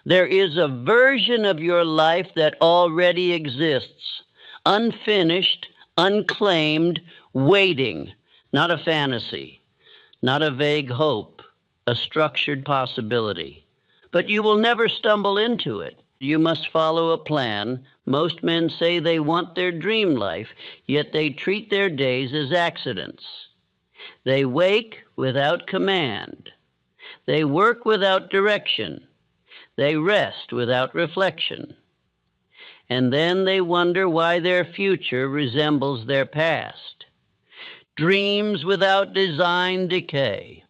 There is a version of your life that already exists, unfinished, unclaimed, waiting, not a fantasy, not a vague hope, a structured possibility. But you will never stumble into it. You must follow a plan. Most men say they want their dream life, yet they treat their days as accidents. They wake without command. They work without direction. They rest without reflection. And then they wonder why their future resembles their past. Dreams without design decay.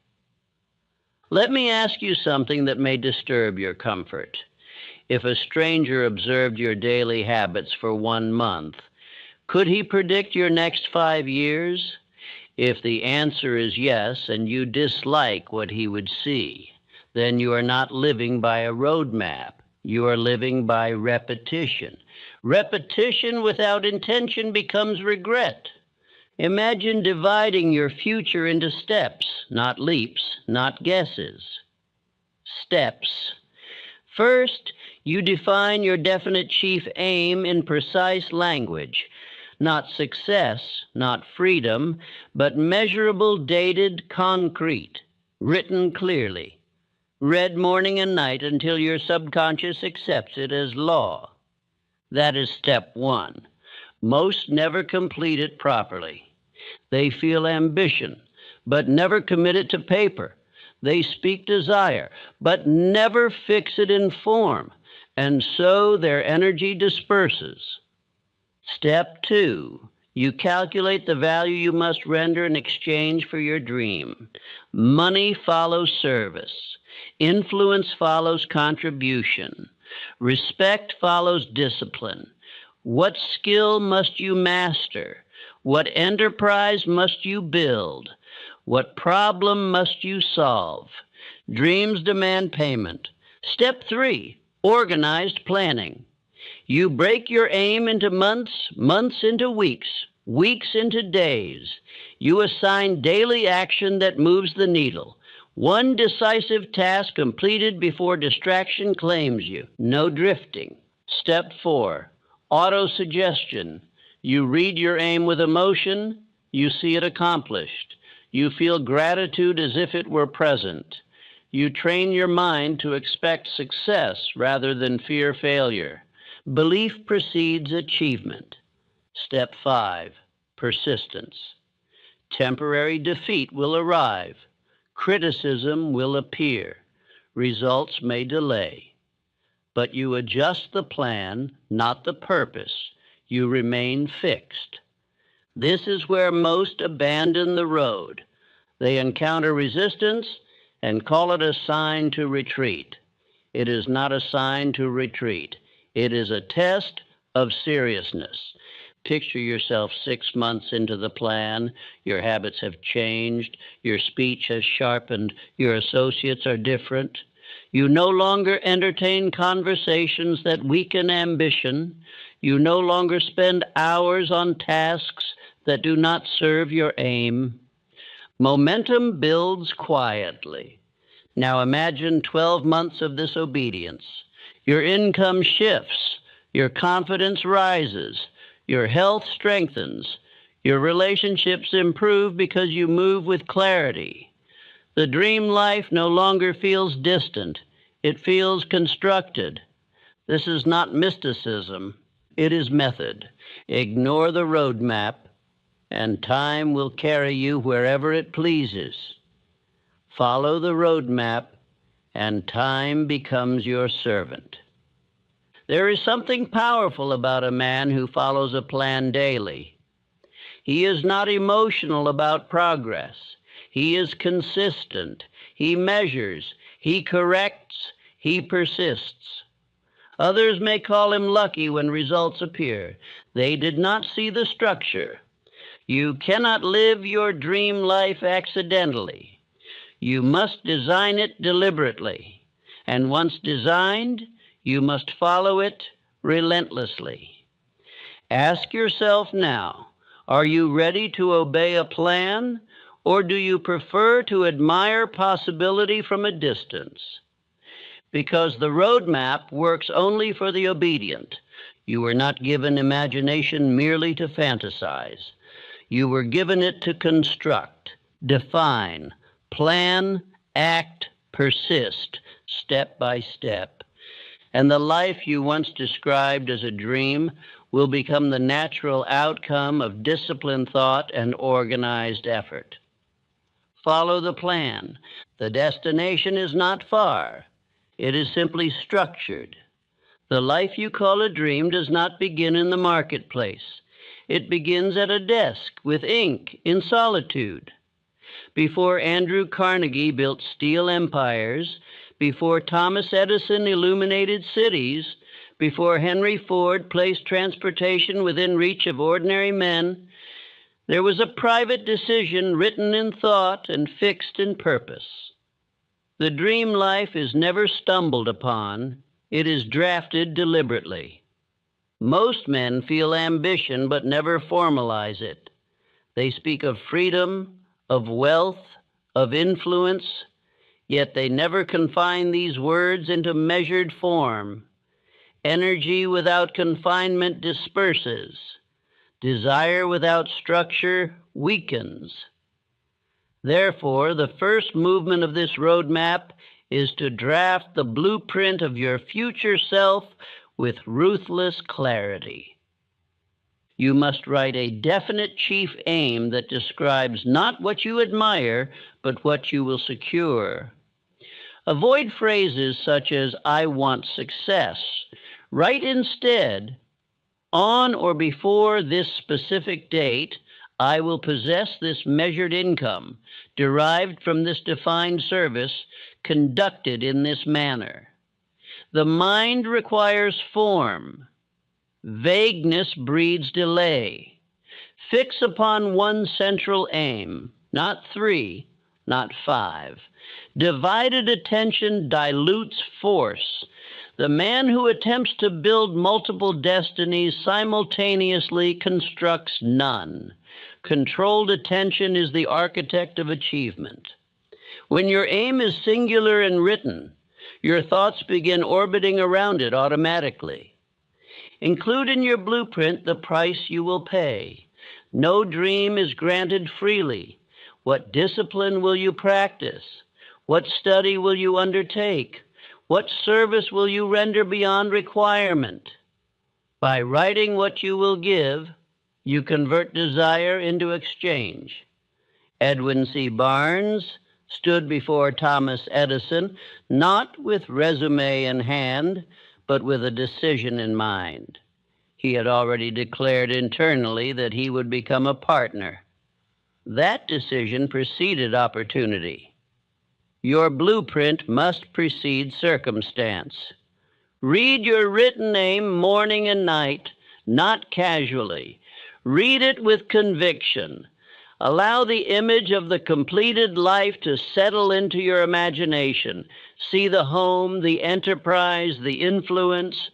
Let me ask you something that may disturb your comfort. If a stranger observed your daily habits for 1 month, could he predict your next 5 years? If the answer is yes, and you dislike what he would see, then you are not living by a roadmap. You are living by repetition. Repetition without intention becomes regret. Imagine dividing your future into steps, not leaps, not guesses. Steps. First, you define your definite chief aim in precise language. Not success, not freedom, but measurable, dated, concrete, written clearly, read morning and night until your subconscious accepts it as law. That is step one. Most never complete it properly. They feel ambition, but never commit it to paper. They speak desire, but never fix it in form, and so their energy disperses. Step two, you calculate the value you must render in exchange for your dream. Money follows service. Influence follows contribution. Respect follows discipline. What skill must you master? What enterprise must you build? What problem must you solve? Dreams demand payment. Step three, organized planning. You break your aim into months, months into weeks, weeks into days. You assign daily action that moves the needle. One decisive task completed before distraction claims you. No drifting. Step four, autosuggestion. You read your aim with emotion. You see it accomplished. You feel gratitude as if it were present. You train your mind to expect success rather than fear failure. Belief precedes achievement. Step five, persistence. Temporary defeat will arrive. Criticism will appear. Results may delay. But you adjust the plan, not the purpose. You remain fixed. This is where most abandon the road. They encounter resistance and call it a sign to retreat. It is not a sign to retreat. It is a test of seriousness. Picture yourself 6 months into the plan. Your habits have changed. Your speech has sharpened. Your associates are different. You no longer entertain conversations that weaken ambition. You no longer spend hours on tasks that do not serve your aim. Momentum builds quietly. Now imagine 12 months of this obedience. Your income shifts. Your confidence rises. Your health strengthens. Your relationships improve because you move with clarity. The dream life no longer feels distant. It feels constructed. This is not mysticism. It is method. Ignore the roadmap, and time will carry you wherever it pleases. Follow the roadmap, and time becomes your servant. There is something powerful about a man who follows a plan daily. He is not emotional about progress. He is consistent. He measures. He corrects. He persists. Others may call him lucky when results appear. They did not see the structure. You cannot live your dream life accidentally. You must design it deliberately. And once designed, you must follow it relentlessly. Ask yourself now, are you ready to obey a plan, or do you prefer to admire possibility from a distance? because the roadmap works only for the obedient. You were not given imagination merely to fantasize. You were given it to construct, define, plan, act, persist, step by step. And the life you once described as a dream will become the natural outcome of disciplined thought and organized effort. Follow the plan. The destination is not far. It is simply structured. The life you call a dream does not begin in the marketplace. It begins at a desk with ink in solitude. Before Andrew Carnegie built steel empires, before Thomas Edison illuminated cities, before Henry Ford placed transportation within reach of ordinary men, there was a private decision written in thought and fixed in purpose. The dream life is never stumbled upon, it is drafted deliberately. Most men feel ambition but never formalize it. They speak of freedom, of wealth, of influence, yet they never confine these words into measured form. Energy without confinement disperses. Desire without structure weakens. Therefore, the first movement of this roadmap is to draft the blueprint of your future self with ruthless clarity. You must write a definite chief aim that describes not what you admire, but what you will secure. Avoid phrases such as, "I want success." Write instead, "On or before this specific date, I will possess this measured income, derived from this defined service, conducted in this manner." The mind requires form. Vagueness breeds delay. Fix upon one central aim, not three, not five. Divided attention dilutes force. The man who attempts to build multiple destinies simultaneously constructs none. Controlled attention is the architect of achievement. When your aim is singular and written, your thoughts begin orbiting around it automatically. Include in your blueprint the price you will pay. No dream is granted freely. What discipline will you practice? What study will you undertake? What service will you render beyond requirement? By writing what you will give, you convert desire into exchange. Edwin C. Barnes stood before Thomas Edison, not with resume in hand, but with a decision in mind. He had already declared internally that he would become a partner. That decision preceded opportunity. Your blueprint must precede circumstance. Read your written aim morning and night, not casually. Read it with conviction. Allow the image of the completed life to settle into your imagination. See the home, the enterprise, the influence.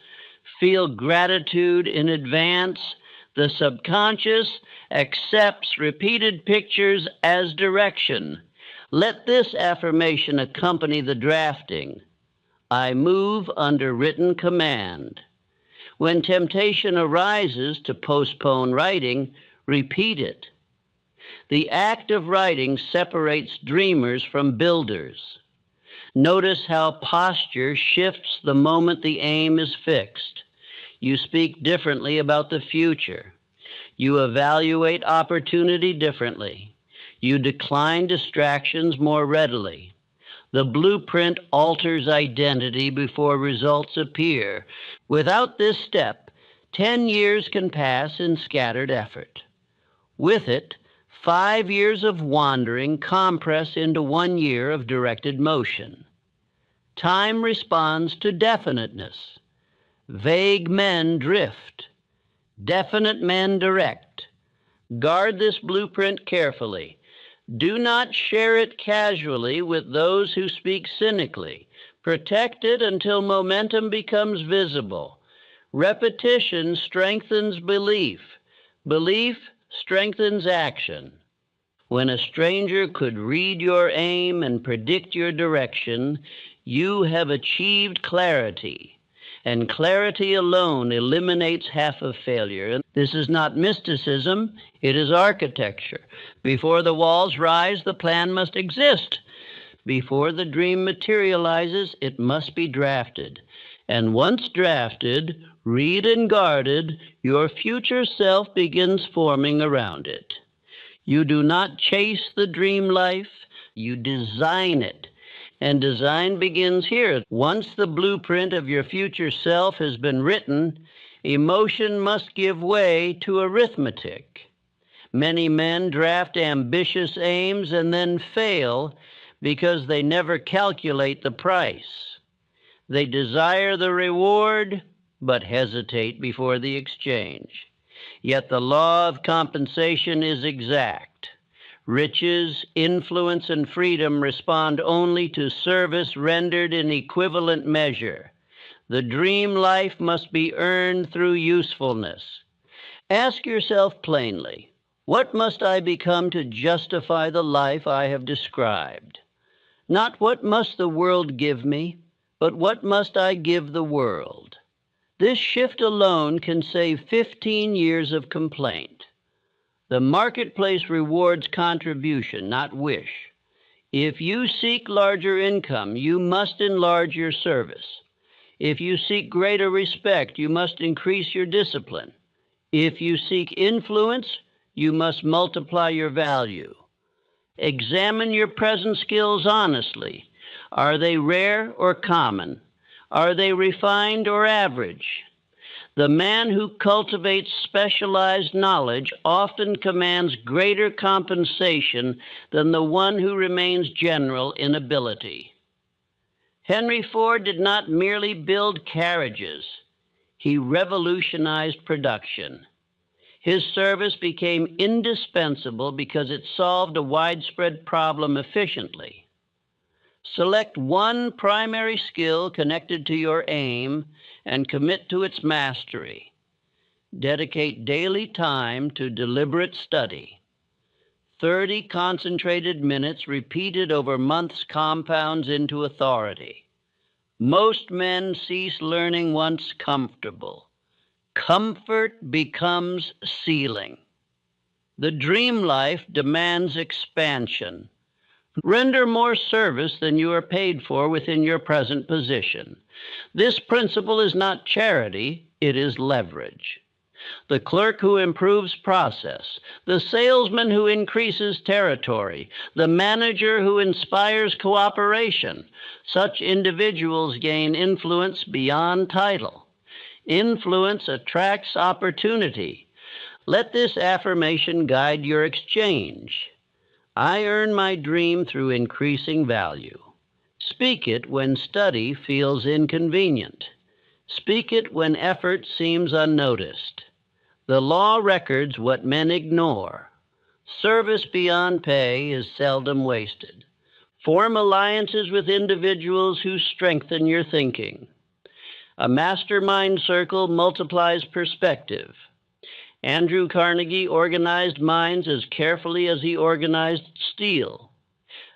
Feel gratitude in advance. The subconscious accepts repeated pictures as direction. Let this affirmation accompany the drafting. I move under written command. When temptation arises to postpone writing, repeat it. The act of writing separates dreamers from builders. Notice how posture shifts the moment the aim is fixed. You speak differently about the future. You evaluate opportunity differently. You decline distractions more readily. The blueprint alters identity before results appear. Without this step, 10 years can pass in scattered effort. With it, 5 years of wandering compress into 1 year of directed motion. Time responds to definiteness. Vague men drift. Definite men direct. Guard this blueprint carefully. Do not share it casually with those who speak cynically. Protect it until momentum becomes visible. Repetition strengthens belief. Belief strengthens action. When a stranger could read your aim and predict your direction, You have achieved clarity, and clarity alone eliminates half of failure. And this is not mysticism, it is architecture. Before the walls rise, the plan must exist. Before the dream materializes, it must be drafted. And once drafted, read and guarded, your future self begins forming around it. You do not chase the dream life, you design it. And design begins here. Once the blueprint of your future self has been written, emotion must give way to arithmetic. Many men draft ambitious aims and then fail because they never calculate the price. They desire the reward, but hesitate before the exchange. Yet the law of compensation is exact. Riches, influence, and freedom respond only to service rendered in equivalent measure. The dream life must be earned through usefulness. Ask yourself plainly, what must I become to justify the life I have described? Not what must the world give me, but what must I give the world? This shift alone can save 15 years of complaint. The marketplace rewards contribution, not wish. If you seek larger income, you must enlarge your service. If you seek greater respect, you must increase your discipline. If you seek influence, you must multiply your value. Examine your present skills honestly. Are they rare or common? Are they refined or average? The man who cultivates specialized knowledge often commands greater compensation than the one who remains general in ability. Henry Ford did not merely build carriages, he revolutionized production. His service became indispensable because it solved a widespread problem efficiently. Select one primary skill connected to your aim and commit to its mastery. Dedicate daily time to deliberate study. 30 concentrated minutes repeated over months compounds into authority. Most men cease learning once comfortable. Comfort becomes ceiling. The dream life demands expansion. Render more service than you are paid for within your present position. This principle is not charity, it is leverage. The clerk who improves process, the salesman who increases territory, the manager who inspires cooperation. Such individuals gain influence beyond title. Influence attracts opportunity. Let this affirmation guide your exchange. I earn my dream through increasing value. Speak it when study feels inconvenient. Speak it when effort seems unnoticed. The law records what men ignore. Service beyond pay is seldom wasted. Form alliances with individuals who strengthen your thinking. A mastermind circle multiplies perspective. Andrew Carnegie organized minds as carefully as he organized steel.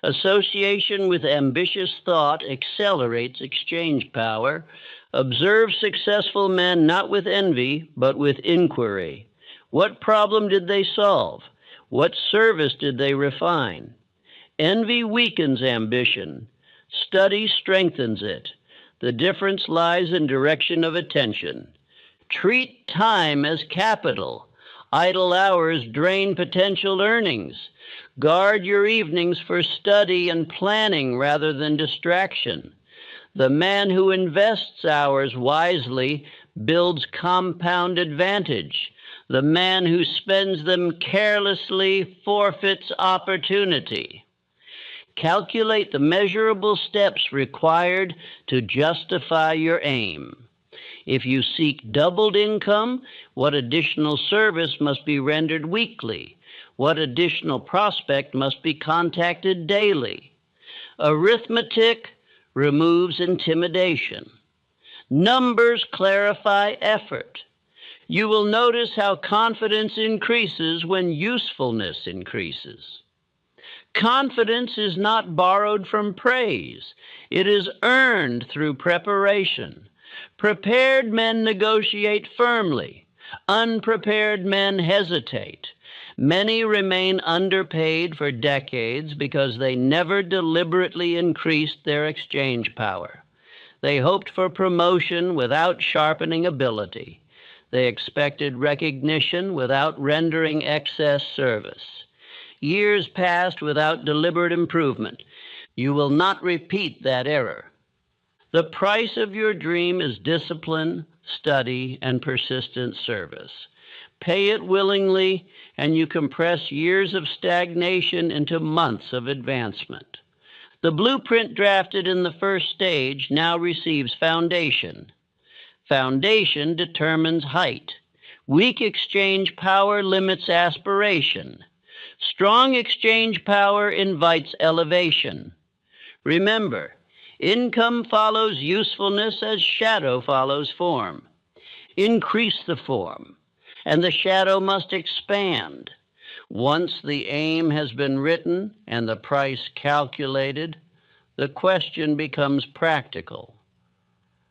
Association with ambitious thought accelerates exchange power. Observe successful men not with envy, but with inquiry. What problem did they solve? What service did they refine? Envy weakens ambition. Study strengthens it. The difference lies in direction of attention. Treat time as capital. Idle hours drain potential earnings. Guard your evenings for study and planning rather than distraction. The man who invests hours wisely builds compound advantage. The man who spends them carelessly forfeits opportunity. Calculate the measurable steps required to justify your aim. If you seek doubled income, what additional service must be rendered weekly? What additional prospect must be contacted daily? Arithmetic removes intimidation. Numbers clarify effort. You will notice how confidence increases when usefulness increases. Confidence is not borrowed from praise. It is earned through preparation. Prepared men negotiate firmly. Unprepared men hesitate. Many remain underpaid for decades because they never deliberately increased their exchange power. They hoped for promotion without sharpening ability. They expected recognition without rendering excess service. Years passed without deliberate improvement. You will not repeat that error. The price of your dream is discipline, study, and persistent service. Pay it willingly, and you compress years of stagnation into months of advancement. The blueprint drafted in the first stage now receives foundation. Foundation determines height. Weak exchange power limits aspiration. Strong exchange power invites elevation. Remember, income follows usefulness as shadow follows form. Increase the form, and the shadow must expand. Once the aim has been written and the price calculated, the question becomes practical.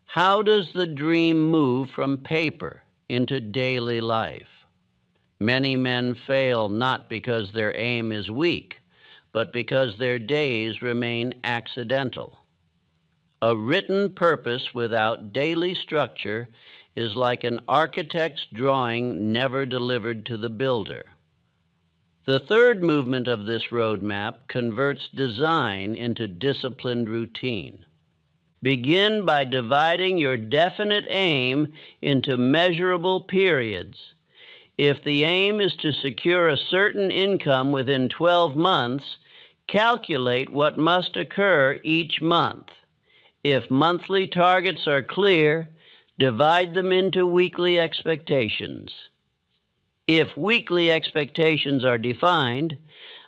How does the dream move from paper into daily life? Many men fail not because their aim is weak, but because their days remain accidental. A written purpose without daily structure is like an architect's drawing never delivered to the builder. The third movement of this roadmap converts design into disciplined routine. Begin by dividing your definite aim into measurable periods. If the aim is to secure a certain income within 12 months, calculate what must occur each month. If monthly targets are clear, divide them into weekly expectations. If weekly expectations are defined,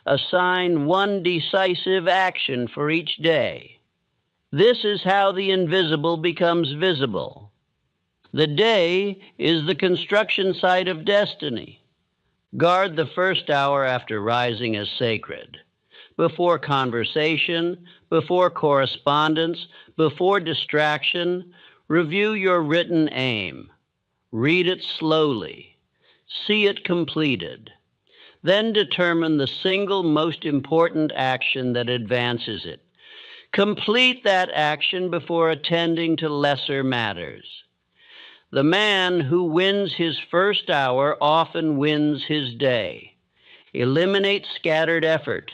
assign one decisive action for each day. This is how the invisible becomes visible. The day is the construction site of destiny. Guard the first hour after rising as sacred. Before conversation, before correspondence, before distraction, review your written aim. Read it slowly. See it completed. Then determine the single most important action that advances it. Complete that action before attending to lesser matters. The man who wins his first hour often wins his day. Eliminate scattered effort.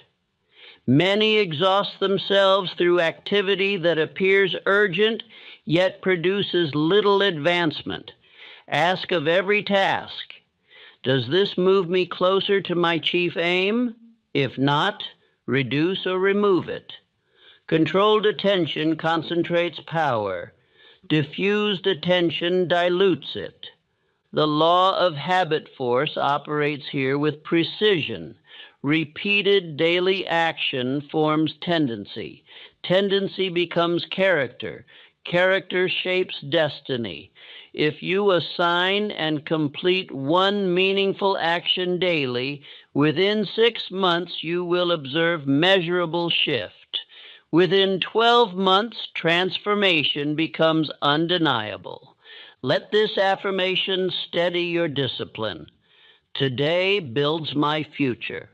Many exhaust themselves through activity that appears urgent yet produces little advancement. Ask of every task, does this move me closer to my chief aim? If not, reduce or remove it. Controlled attention concentrates power. Diffused attention dilutes it. The law of habit force operates here with precision. Repeated daily action forms tendency. Tendency becomes character. Character shapes destiny. If you assign and complete one meaningful action daily, within 6 months you will observe measurable shift. Within 12 months, transformation becomes undeniable. Let this affirmation steady your discipline. Today builds my future.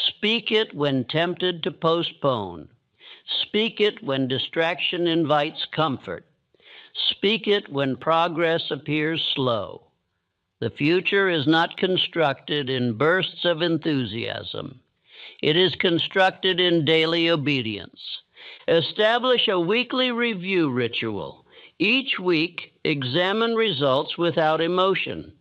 Speak it when tempted to postpone. Speak it when distraction invites comfort. Speak it when progress appears slow. The future is not constructed in bursts of enthusiasm. It is constructed in daily obedience. Establish a weekly review ritual. Each week, examine results without emotion.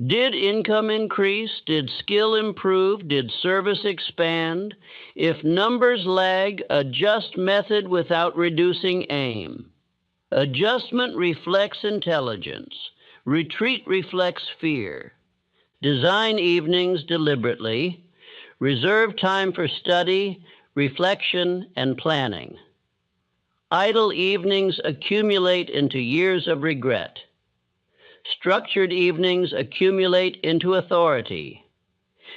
Did income increase? Did skill improve? Did service expand? If numbers lag, adjust method without reducing aim. Adjustment reflects intelligence. Retreat reflects fear. Design evenings deliberately. Reserve time for study, reflection, and planning. Idle evenings accumulate into years of regret. Structured evenings accumulate into authority.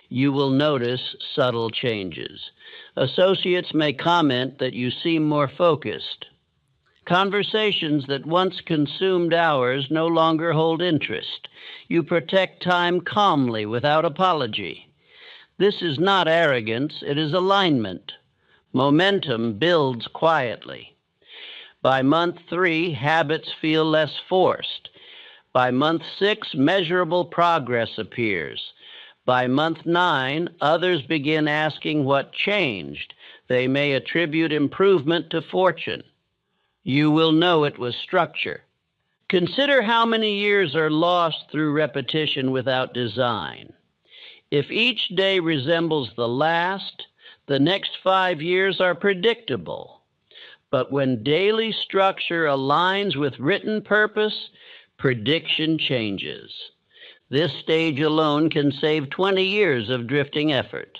You will notice subtle changes. Associates may comment that you seem more focused. Conversations that once consumed hours no longer hold interest. You protect time calmly without apology. This is not arrogance, it is alignment. Momentum builds quietly. By month 3, habits feel less forced. By month 6, measurable progress appears. By month 9, others begin asking what changed. They may attribute improvement to fortune. You will know it was structure. Consider how many years are lost through repetition without design. If each day resembles the last, the next 5 years are predictable. But when daily structure aligns with written purpose, prediction changes. This stage alone can save 20 years of drifting effort.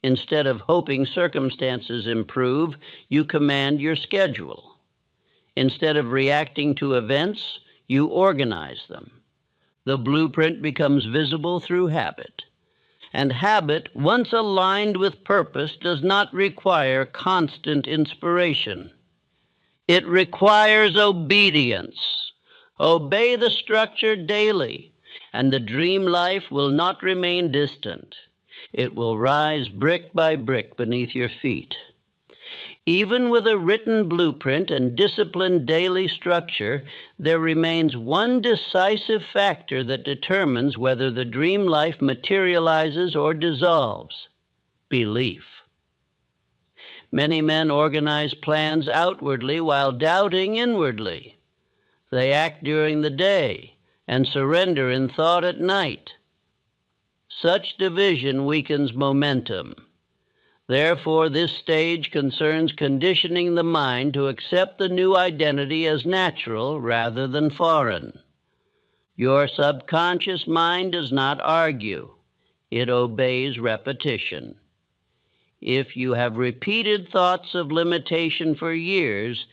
Instead of hoping circumstances improve, you command your schedule. Instead of reacting to events, you organize them. The blueprint becomes visible through habit. And habit, once aligned with purpose, does not require constant inspiration. It requires obedience. Obey the structure daily, and the dream life will not remain distant. It will rise brick by brick beneath your feet. Even with a written blueprint and disciplined daily structure, there remains one decisive factor that determines whether the dream life materializes or dissolves: belief. Many men organize plans outwardly while doubting inwardly. They act during the day and surrender in thought at night. Such division weakens momentum. Therefore, this stage concerns conditioning the mind to accept the new identity as natural rather than foreign. Your subconscious mind does not argue. It obeys repetition. If you have repeated thoughts of limitation for years,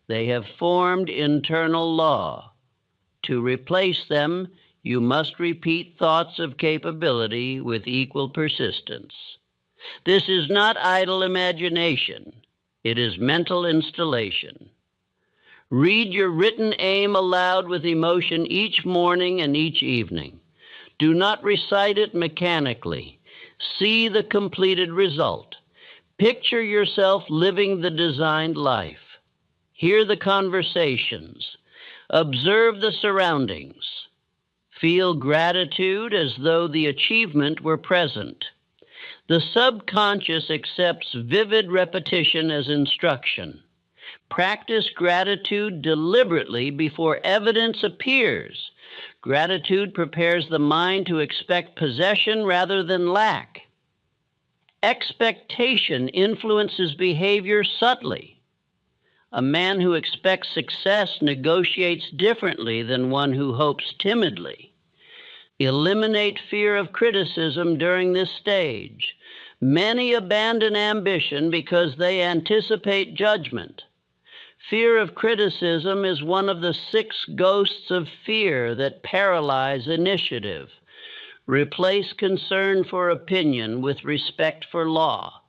they have formed internal law. To replace them, you must repeat thoughts of capability with equal persistence. This is not idle imagination. It is mental installation. Read your written aim aloud with emotion each morning and each evening. Do not recite it mechanically. See the completed result. Picture yourself living the designed life. Hear the conversations. Observe the surroundings. Feel gratitude as though the achievement were present. The subconscious accepts vivid repetition as instruction. Practice gratitude deliberately before evidence appears. Gratitude prepares the mind to expect possession rather than lack. Expectation influences behavior subtly. A man who expects success negotiates differently than one who hopes timidly. Eliminate fear of criticism during this stage. Many abandon ambition because they anticipate judgment. Fear of criticism is one of the 6 ghosts of fear that paralyze initiative. Replace concern for opinion with respect for law.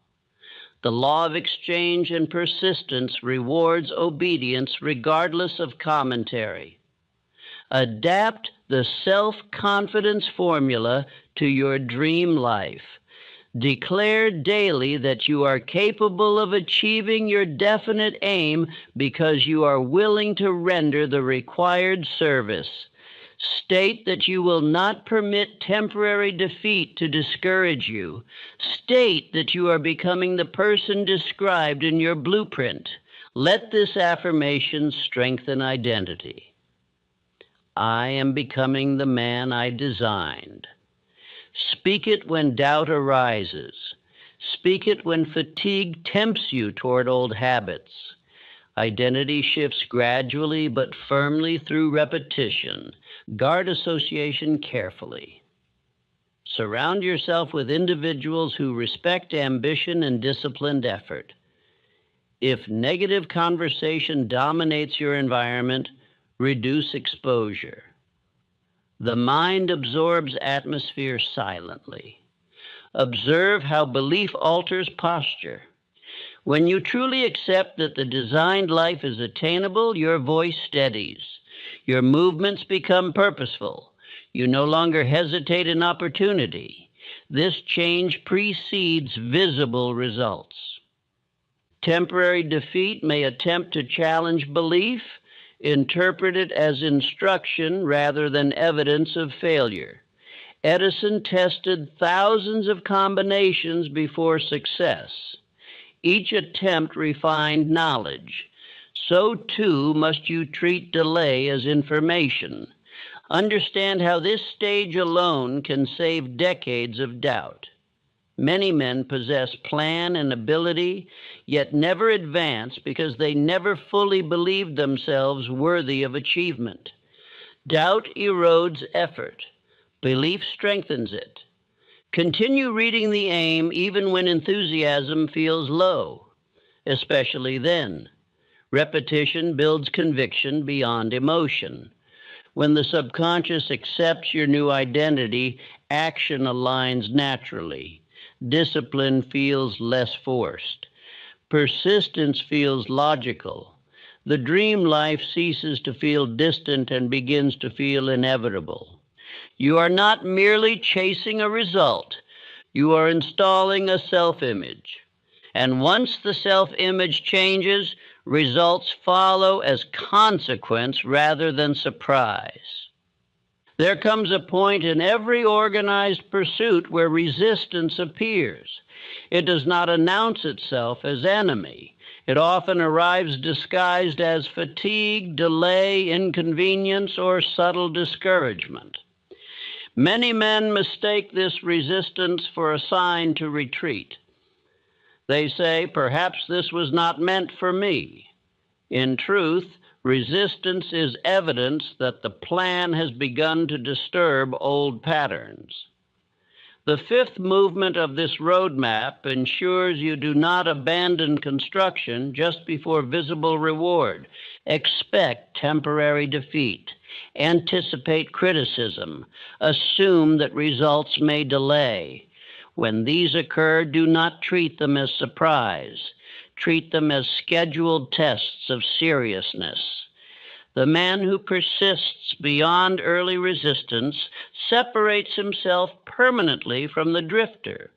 The law of exchange and persistence rewards obedience regardless of commentary. Adapt the self-confidence formula to your dream life. Declare daily that you are capable of achieving your definite aim because you are willing to render the required service. State that you will not permit temporary defeat to discourage you. State that you are becoming the person described in your blueprint. Let this affirmation strengthen identity. I am becoming the man I designed. Speak it when doubt arises. Speak it when fatigue tempts you toward old habits. Identity shifts gradually but firmly through repetition. Guard association carefully. Surround yourself with individuals who respect ambition and disciplined effort. If negative conversation dominates your environment, reduce exposure. The mind absorbs atmosphere silently. Observe how belief alters posture. When you truly accept that the designed life is attainable, your voice steadies. Your movements become purposeful. You no longer hesitate in opportunity. This change precedes visible results. Temporary defeat may attempt to challenge belief, interpret it as instruction rather than evidence of failure. Edison tested thousands of combinations before success. Each attempt refined knowledge. So too must you treat delay as information. Understand how this stage alone can save decades of doubt. Many men possess plan and ability, yet never advance because they never fully believed themselves worthy of achievement. Doubt erodes effort. Belief strengthens it. Continue reading the aim even when enthusiasm feels low, especially then. Repetition builds conviction beyond emotion. When the subconscious accepts your new identity, action aligns naturally. Discipline feels less forced. Persistence feels logical. The dream life ceases to feel distant and begins to feel inevitable. You are not merely chasing a result, you are installing a self-image. And once the self-image changes, results follow as consequence rather than surprise. There comes a point in every organized pursuit where resistance appears. It does not announce itself as enemy. It often arrives disguised as fatigue, delay, inconvenience, or subtle discouragement. Many men mistake this resistance for a sign to retreat. They say, perhaps this was not meant for me. In truth, resistance is evidence that the plan has begun to disturb old patterns. The fifth movement of this roadmap ensures you do not abandon construction just before visible reward. Expect temporary defeat. Anticipate criticism. Assume that results may delay. When these occur, do not treat them as surprise. Treat them as scheduled tests of seriousness. The man who persists beyond early resistance separates himself permanently from the drifter.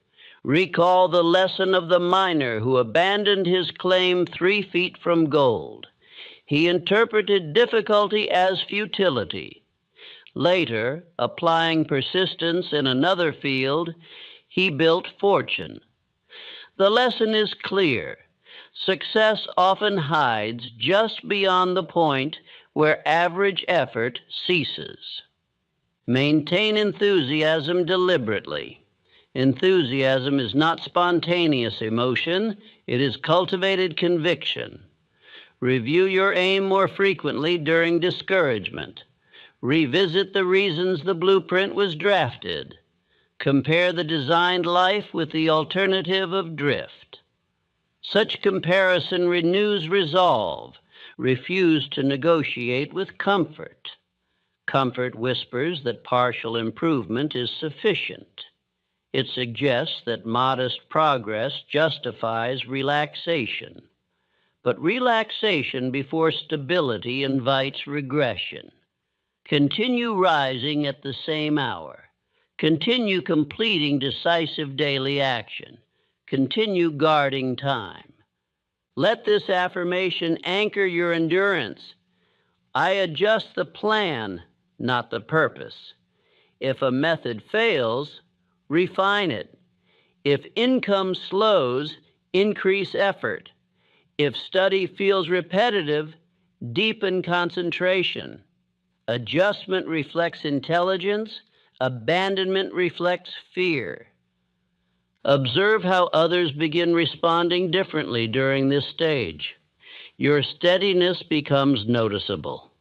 Recall the lesson of the miner who abandoned his claim 3 feet from gold. He interpreted difficulty as futility. Later, applying persistence in another field, he built fortune. The lesson is clear. Success often hides just beyond the point where average effort ceases. Maintain enthusiasm deliberately. Enthusiasm is not spontaneous emotion, it is cultivated conviction. Review your aim more frequently during discouragement. Revisit the reasons the blueprint was drafted. Compare the designed life with the alternative of drift. Such comparison renews resolve. Refuse to negotiate with comfort. Comfort whispers that partial improvement is sufficient. It suggests that modest progress justifies relaxation. But relaxation before stability invites regression. Continue rising at the same hour. Continue completing decisive daily action. Continue guarding time. Let this affirmation anchor your endurance. I adjust the plan, not the purpose. If a method fails, refine it. If income slows, increase effort. If study feels repetitive, deepen concentration. Adjustment reflects intelligence. Abandonment reflects fear. Observe how others begin responding differently during this stage. Your steadiness becomes noticeable.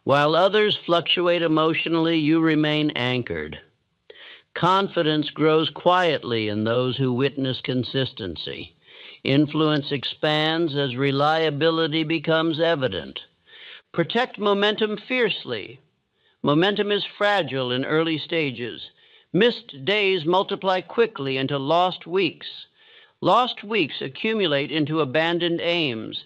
While others fluctuate emotionally, you remain anchored. Confidence grows quietly in those who witness consistency. Influence expands as reliability becomes evident. Protect momentum fiercely. Momentum is fragile in early stages. Missed days multiply quickly into lost weeks. Lost weeks accumulate into abandoned aims.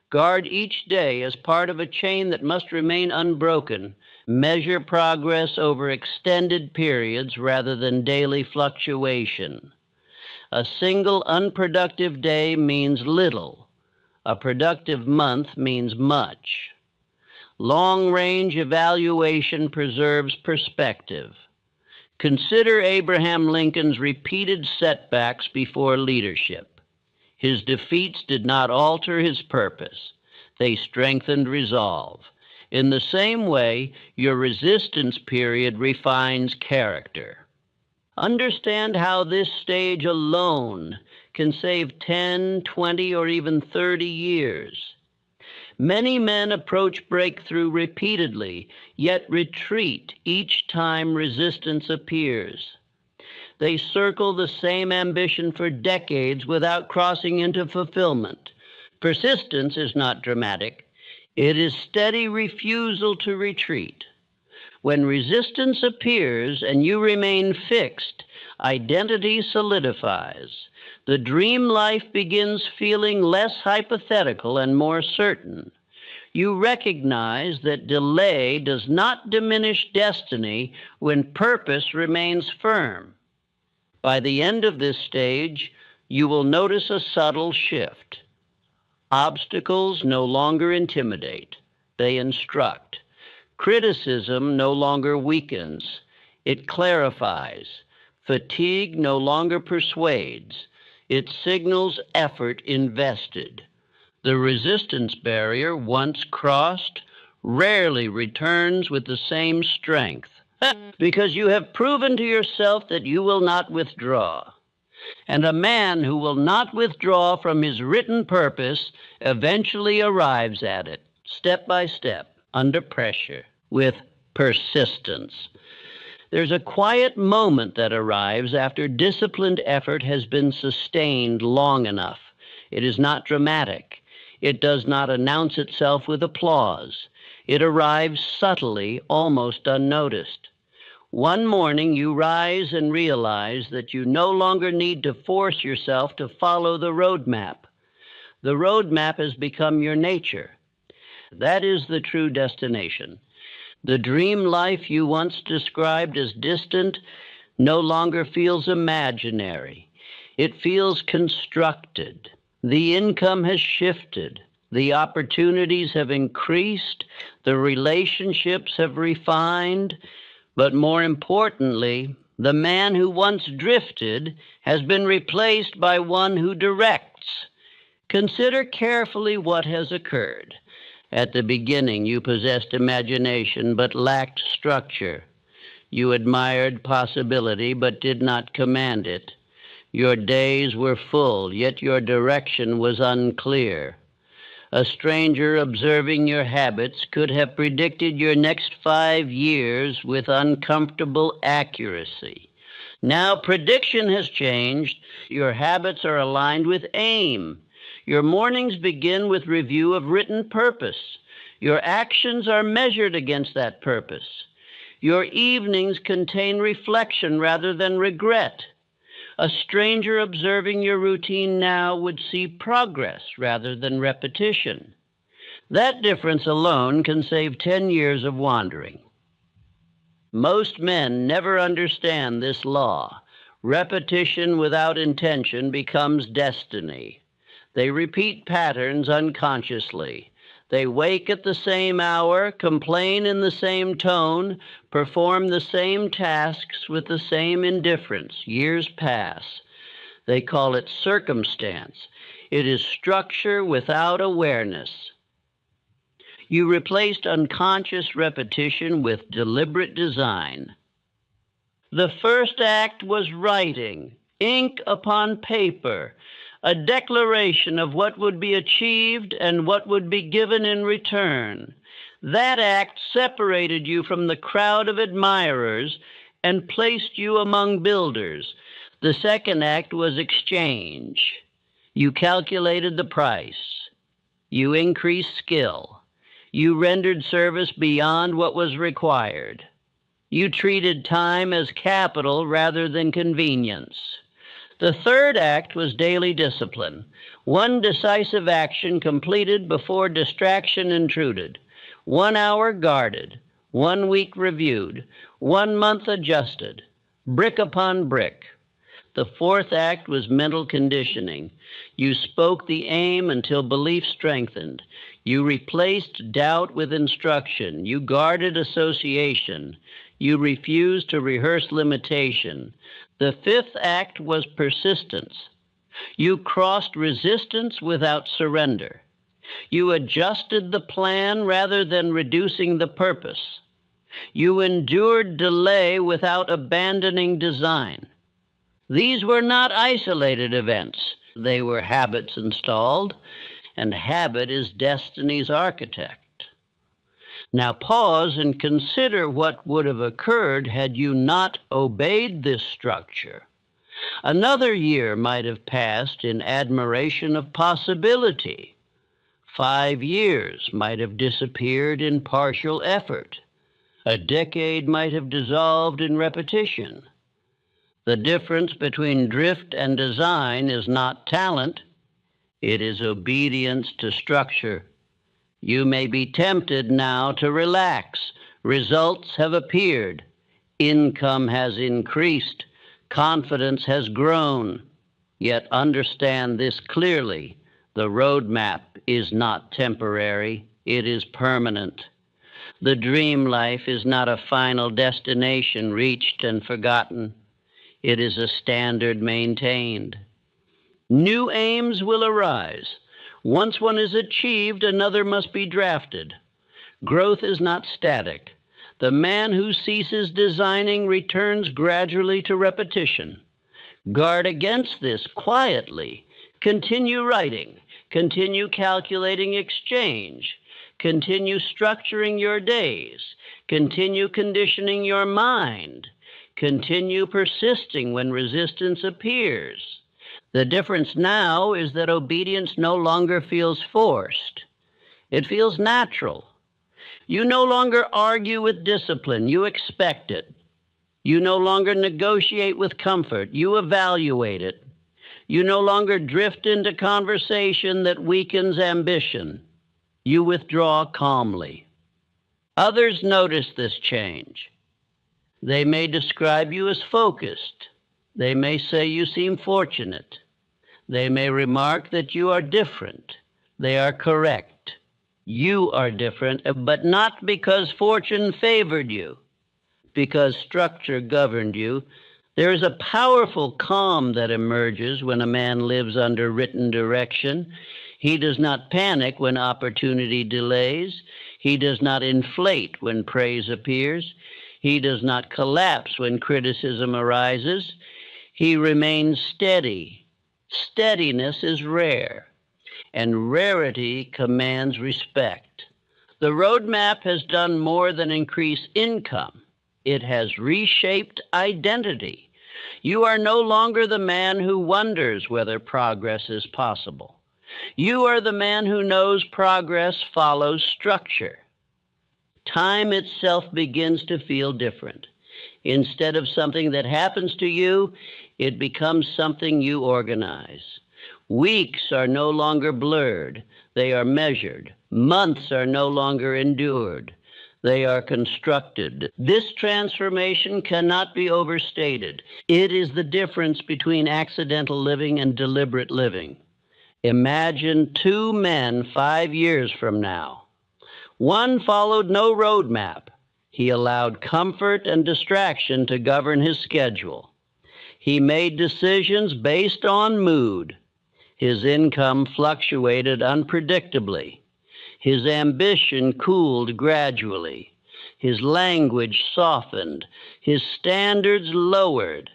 Guard each day as part of a chain that must remain unbroken. Measure progress over extended periods rather than daily fluctuation. A single unproductive day means little. A productive month means much. Long-range evaluation preserves perspective. Consider Abraham Lincoln's repeated setbacks before leadership. His defeats did not alter his purpose. They strengthened resolve. In the same way, your resistance period refines character. Understand how this stage alone can save 10, 20, or even 30 years. Many men approach breakthrough repeatedly, yet retreat each time resistance appears. They circle the same ambition for decades without crossing into fulfillment. Persistence is not dramatic. It is steady refusal to retreat. When resistance appears and you remain fixed, identity solidifies. The dream life begins feeling less hypothetical and more certain. You recognize that delay does not diminish destiny when purpose remains firm. By the end of this stage, you will notice a subtle shift. Obstacles no longer intimidate, they instruct. Criticism no longer weakens, it clarifies. Fatigue no longer persuades, it signals effort invested. The resistance barrier, once crossed, rarely returns with the same strength, because you have proven to yourself that you will not withdraw. And a man who will not withdraw from his written purpose eventually arrives at it, step by step, under pressure, with persistence. There's a quiet moment that arrives after disciplined effort has been sustained long enough. It is not dramatic. It does not announce itself with applause. It arrives subtly, almost unnoticed. One morning you rise and realize that you no longer need to force yourself to follow the roadmap. The roadmap has become your nature. That is the true destination. The dream life you once described as distant no longer feels imaginary. It feels constructed. The income has shifted. The opportunities have increased. The relationships have refined. But more importantly, the man who once drifted has been replaced by one who directs. Consider carefully what has occurred. At the beginning, you possessed imagination but lacked structure. You admired possibility but did not command it. Your days were full, yet your direction was unclear. A stranger observing your habits could have predicted your next 5 years with uncomfortable accuracy. Now prediction has changed. Your habits are aligned with aim. Your mornings begin with review of written purpose. Your actions are measured against that purpose. Your evenings contain reflection rather than regret. A stranger observing your routine now would see progress rather than repetition. That difference alone can save 10 years of wandering. Most men never understand this law. Repetition without intention becomes destiny. They repeat patterns unconsciously. They wake at the same hour, complain in the same tone, perform the same tasks with the same indifference. Years pass. They call it circumstance. It is structure without awareness. You replaced unconscious repetition with deliberate design. The first act was writing, ink upon paper, a declaration of what would be achieved and what would be given in return. That act separated you from the crowd of admirers and placed you among builders. The second act was exchange. You calculated the price. You increased skill. You rendered service beyond what was required. You treated time as capital rather than convenience. The third act was daily discipline. One decisive action completed before distraction intruded. 1 hour guarded. 1 week reviewed. 1 month adjusted. Brick upon brick. The fourth act was mental conditioning. You spoke the aim until belief strengthened. You replaced doubt with instruction. You guarded association. You refused to rehearse limitation. The fifth act was persistence. You crossed resistance without surrender. You adjusted the plan rather than reducing the purpose. You endured delay without abandoning design. These were not isolated events. They were habits installed, and habit is destiny's architect. Now pause and consider what would have occurred had you not obeyed this structure. Another year might have passed in admiration of possibility. 5 years might have disappeared in partial effort. A decade might have dissolved in repetition. The difference between drift and design is not talent, it is obedience to structure. You may be tempted now to relax. Results have appeared. Income has increased. Confidence has grown. Yet understand this clearly. The roadmap is not temporary. It is permanent. The dream life is not a final destination reached and forgotten. It is a standard maintained. New aims will arise. Once one is achieved, another must be drafted. Growth is not static. The man who ceases designing returns gradually to repetition. Guard against this quietly. Continue writing. Continue calculating exchange. Continue structuring your days. Continue conditioning your mind. Continue persisting when resistance appears. The difference now is that obedience no longer feels forced. It feels natural. You no longer argue with discipline. You expect it. You no longer negotiate with comfort. You evaluate it. You no longer drift into conversation that weakens ambition. You withdraw calmly. Others notice this change. They may describe you as focused. They may say you seem fortunate. They may remark that you are different. They are correct. You are different, but not because fortune favored you, because structure governed you. There is a powerful calm that emerges when a man lives under written direction. He does not panic when opportunity delays. He does not inflate when praise appears. He does not collapse when criticism arises. He remains steady. Steadiness is rare, and rarity commands respect. The roadmap has done more than increase income. It has reshaped identity. You are no longer the man who wonders whether progress is possible. You are the man who knows progress follows structure. Time itself begins to feel different. Instead of something that happens to you, it becomes something you organize. Weeks are no longer blurred. They are measured. Months are no longer endured. They are constructed. This transformation cannot be overstated. It is the difference between accidental living and deliberate living. Imagine 2 men 5 years from now. One followed no roadmap. He allowed comfort and distraction to govern his schedule. He made decisions based on mood. His income fluctuated unpredictably. His ambition cooled gradually. His language softened. His standards lowered.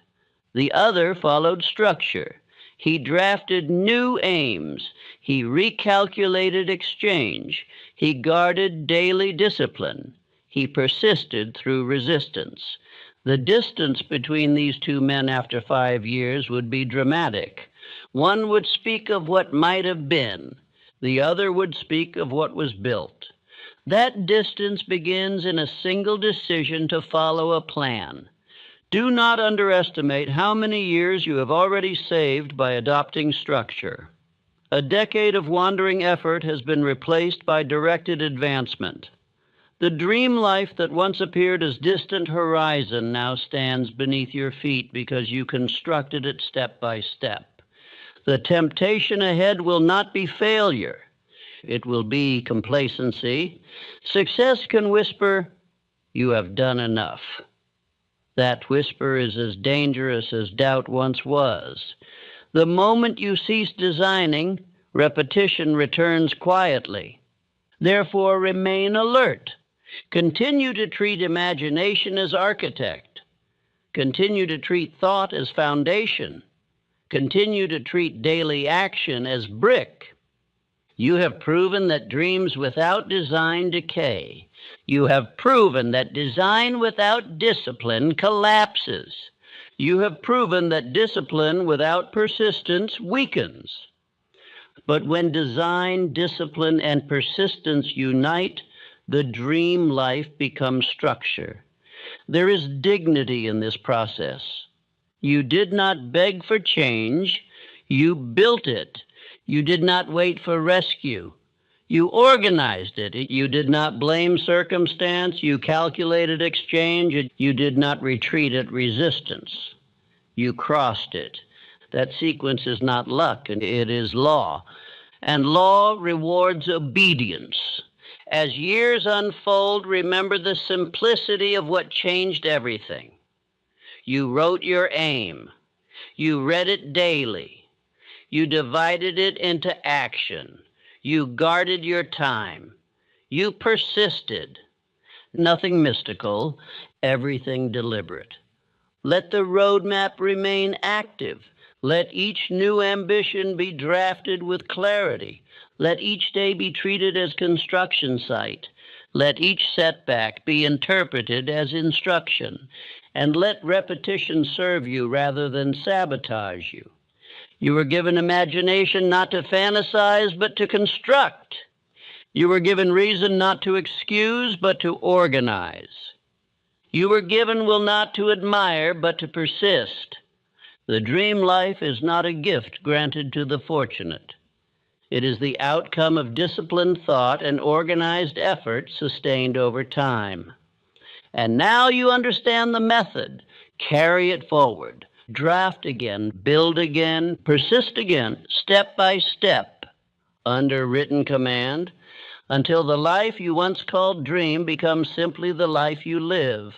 The other followed structure. He drafted new aims. He recalculated exchange. He guarded daily discipline. He persisted through resistance. The distance between these 2 men after 5 years would be dramatic. One would speak of what might have been. The other would speak of what was built. That distance begins in a single decision to follow a plan. Do not underestimate how many years you have already saved by adopting structure. A decade of wandering effort has been replaced by directed advancement. The dream life that once appeared as distant horizon now stands beneath your feet because you constructed it step by step. The temptation ahead will not be failure. It will be complacency. Success can whisper, "You have done enough." That whisper is as dangerous as doubt once was. The moment you cease designing, repetition returns quietly. Therefore, remain alert. Continue to treat imagination as architect. Continue to treat thought as foundation. Continue to treat daily action as brick. You have proven that dreams without design decay. You have proven that design without discipline collapses. You have proven that discipline without persistence weakens. But when design, discipline, and persistence unite, the dream life becomes structure. There is dignity in this process. You did not beg for change, you built it. You did not wait for rescue. You organized it. You did not blame circumstance. You calculated exchange. You did not retreat at resistance. You crossed it. That sequence is not luck, and it is law. And law rewards obedience. As years unfold, remember the simplicity of what changed everything. You wrote your aim. You read it daily. You divided it into action. You guarded your time. You persisted. Nothing mystical, everything deliberate. Let the roadmap remain active. Let each new ambition be drafted with clarity. Let each day be treated as construction site. Let each setback be interpreted as instruction. And let repetition serve you rather than sabotage you. You were given imagination not to fantasize, but to construct. You were given reason not to excuse, but to organize. You were given will not to admire, but to persist. The dream life is not a gift granted to the fortunate. It is the outcome of disciplined thought and organized effort sustained over time. And now you understand the method. Carry it forward. Draft again, build again, persist again, step by step, under written command, until the life you once called dream becomes simply the life you live.